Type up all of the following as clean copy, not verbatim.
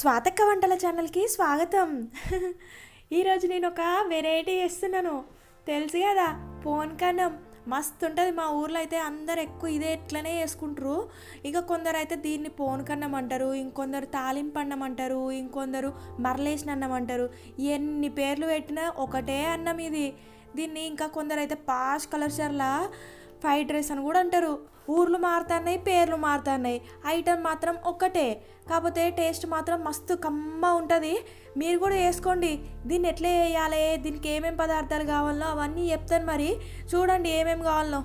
స్వాతక్క వంటల ఛానల్కి స్వాగతం. ఈరోజు నేను ఒక వెరైటీ చేస్తున్నాను. తెలుసు కదా, పోన్కన్నం మస్తు ఉంటుంది. మా ఊర్లో అయితే అందరు ఎక్కువ ఇదే ఎట్లనే చేసుకుంటారు. ఇక కొందరు అయితే దీన్ని పోన్కన్నం అంటారు, ఇంకొందరు తాలింపు అన్నం అంటారు, ఇంకొందరు మరలేసిన అన్నం అంటారు. ఎన్ని పేర్లు పెట్టినా ఒకటే అన్నం ఇది. దీన్ని ఇంకా కొందరు అయితే పాష్ కలర్షర్లా ఫ్రైడ్ రైస్ అని కూడా అంటారు. ఊర్లు మారుతున్నాయి, పేర్లు మారుతున్నాయి, ఐటమ్ మాత్రం ఒక్కటే. కాకపోతే టేస్ట్ మాత్రం మస్తు కమ్మ ఉంటుంది. మీరు కూడా వేసుకోండి. దీన్ని ఎట్లా వేయాలి, దీనికి ఏమేమి పదార్థాలు కావాలో అవన్నీ చెప్తాను. మరి చూడండి ఏమేమి కావాలో.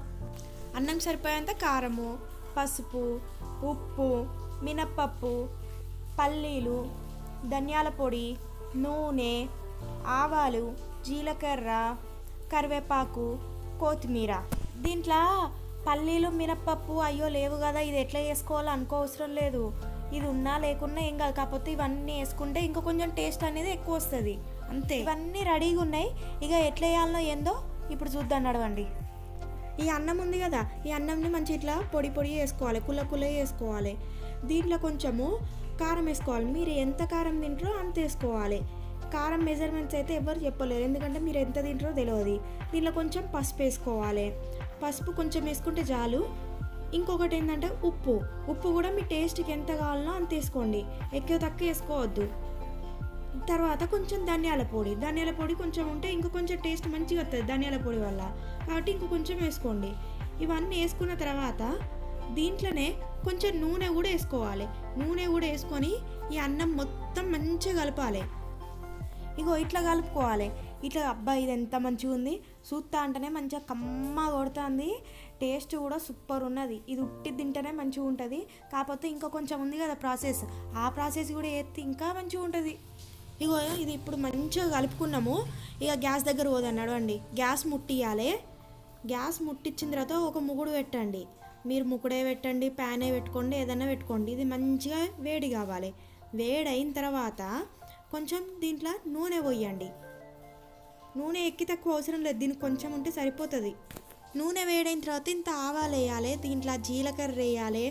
అన్నం సరిపోయేంత కారము, పసుపు, ఉప్పు, మినప్పప్పు, పల్లీలు, ధనియాల పొడి, నూనె, ఆవాలు, జీలకర్ర, కరివేపాకు, కొత్తిమీర. దీంట్లో పల్లీలు మినప్పప్పు అయ్యో లేవు కదా, ఇది ఎట్లా వేసుకోవాలో అనుకోవసరం లేదు. ఇది ఉన్నా లేకున్నా ఏం కాదు. కాకపోతే ఇవన్నీ వేసుకుంటే ఇంకా కొంచెం టేస్ట్ అనేది ఎక్కువ వస్తుంది, అంతే. ఇవన్నీ రెడీగా ఉన్నాయి. ఇక ఎట్లా వేయాలనో ఏందో ఇప్పుడు చూద్దాం, నడవండి. ఈ అన్నం ఉంది కదా, ఈ అన్నంని మంచి ఇట్లా పొడి పొడి వేసుకోవాలి, కుల్ల వేసుకోవాలి. దీంట్లో కొంచెము కారం వేసుకోవాలి. మీరు ఎంత కారం తింటారో అంత వేసుకోవాలి. కారం మెజర్మెంట్స్ అయితే ఎవరు చెప్పలేరు, ఎందుకంటే మీరు ఎంత తింటారో తెలియదు. దీంట్లో కొంచెం పసుపు వేసుకోవాలి. పసుపు కొంచెం వేసుకుంటే చాలు. ఇంకొకటి ఏంటంటే ఉప్పు కూడా మీ టేస్ట్కి ఎంత కావాలనో అంత వేసుకోండి, ఎక్కువ తక్కువ వేసుకోవద్దు. తర్వాత కొంచెం ధనియాల పొడి కొంచెం ఉంటే ఇంకో కొంచెం టేస్ట్ మంచిగా వస్తుంది ధనియాల పొడి వల్ల, కాబట్టి ఇంకో కొంచెం వేసుకోండి. ఇవన్నీ వేసుకున్న తర్వాత దీంట్లోనే కొంచెం నూనె కూడా వేసుకోవాలి. నూనె కూడా వేసుకొని ఈ అన్నం మొత్తం మంచిగా కలపాలి. ఇగో ఇట్లా కలుపుకోవాలి. ఇట్లా అబ్బా ఇది ఎంత మంచిగా ఉంది, చూస్తా అంటేనే మంచిగా కమ్మ కొడుతుంది. టేస్ట్ కూడా సూపర్ ఉన్నది. ఇది ఉట్టి తింటేనే మంచిగా ఉంటుంది. కాకపోతే ఇంకా కొంచెం ఉంది కదా ప్రాసెస్, ఆ ప్రాసెస్ కూడా వేస్తే ఇంకా మంచిగా ఉంటుంది. ఇగో ఇది ఇప్పుడు మంచిగా కలుపుకున్నాము. ఇక గ్యాస్ దగ్గర పోదాం, నడవండి. గ్యాస్ ముట్టియాలి. గ్యాస్ ముట్టించిన తర్వాత ఒక ముగుడు పెట్టండి. మీరు ముకుడే పెట్టండి, ప్యానే పెట్టుకోండి, ఏదైనా పెట్టుకోండి. ఇది మంచిగా వేడి కావాలి. వేడి అయిన తర్వాత కొంచెం దీంట్లో నూనె పోయండి. నూనె ఎక్కి తక్కువ అవసరం లేదు, దీనికి కొంచెం ఉంటే సరిపోతుంది. నూనె వేడైన తర్వాత ఇంత ఆవాలు వేయాలి. దీంట్లో జీలకర్ర వేయాలి.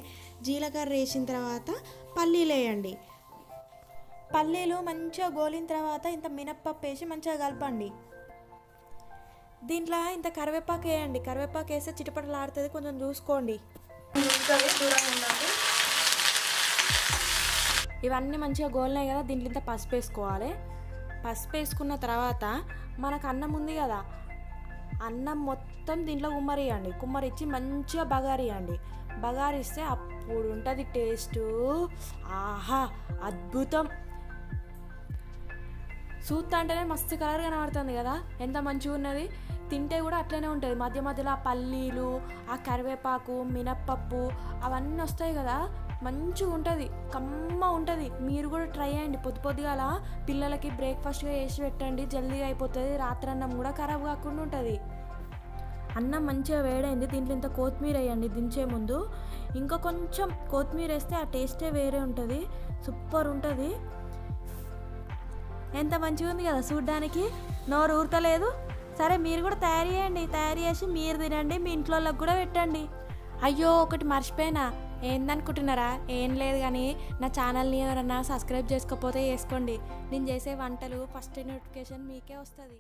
జీలకర్ర వేసిన తర్వాత పల్లీలు వేయండి. పల్లీలు మంచిగా గోలిన తర్వాత ఇంత మినప్పప్పు వేసి మంచిగా కలపండి. దీంట్లో ఇంత కరివేపాకు వేయండి. కరివేపాకు వేస్తే చిటపటలాడుతుంది, కొంచెం చూసుకోండి. ఇవన్నీ మంచిగా గోలినాయి కదా, దీంట్లో ఇంత పసుపు వేసుకోవాలి. పసుపు వేసుకున్న తర్వాత మనకు అన్నం ఉంది కదా, అన్నం మొత్తం దీంట్లో కుమ్మరిచ్చి మంచిగా బగారియండి. బగారిస్తే అప్పుడు ఉంటుంది టేస్ట్. ఆహా అద్భుతం. చూస్తా అంటేనే మస్తు కలర్ కనబడుతుంది కదా, ఎంత మంచిగా ఉన్నది. తింటే కూడా అట్లనే ఉంటుంది. మధ్య మధ్యలో ఆ పల్లీలు, ఆ కరివేపాకు, మినప్పప్పు అవన్నీ వస్తాయి కదా, మంచిగా ఉంటుంది, కమ్మ ఉంటుంది. మీరు కూడా ట్రై చేయండి. పొద్దుగాల పిల్లలకి బ్రేక్ఫాస్ట్గా వేసి పెట్టండి, జల్దీగా అయిపోతుంది. రాత్రి అన్నం కూడా ఖరాబ్ కాకుండా ఉంటుంది. అన్నం మంచిగా వేడైంది. దీంట్లో ఇంత కొత్తిమీర వేయండి దించే ముందు. ఇంకా కొంచెం కొత్తిమీర వేస్తే ఆ టేస్టే వేరే ఉంటుంది, సూపర్ ఉంటుంది. ఎంత మంచిగా ఉంది కదా చూడ్డానికి, నోరు ఊరతలేదు. సరే మీరు కూడా తయారు చేయండి, తయారు చేసి మీరు తినండి, మీ ఇంట్లో వాళ్ళకి కూడా పెట్టండి. అయ్యో ఒకటి మర్చిపోయినా, ఏందనుకుంటున్నారా? ఏం లేదు కానీ నా ఛానల్ని ఎవరన్నా సబ్స్క్రైబ్ చేసుకోకపోతే చేసుకోండి. నేను చేసే వంటలు ఫస్ట్ నోటిఫికేషన్ మీకే వస్తుంది.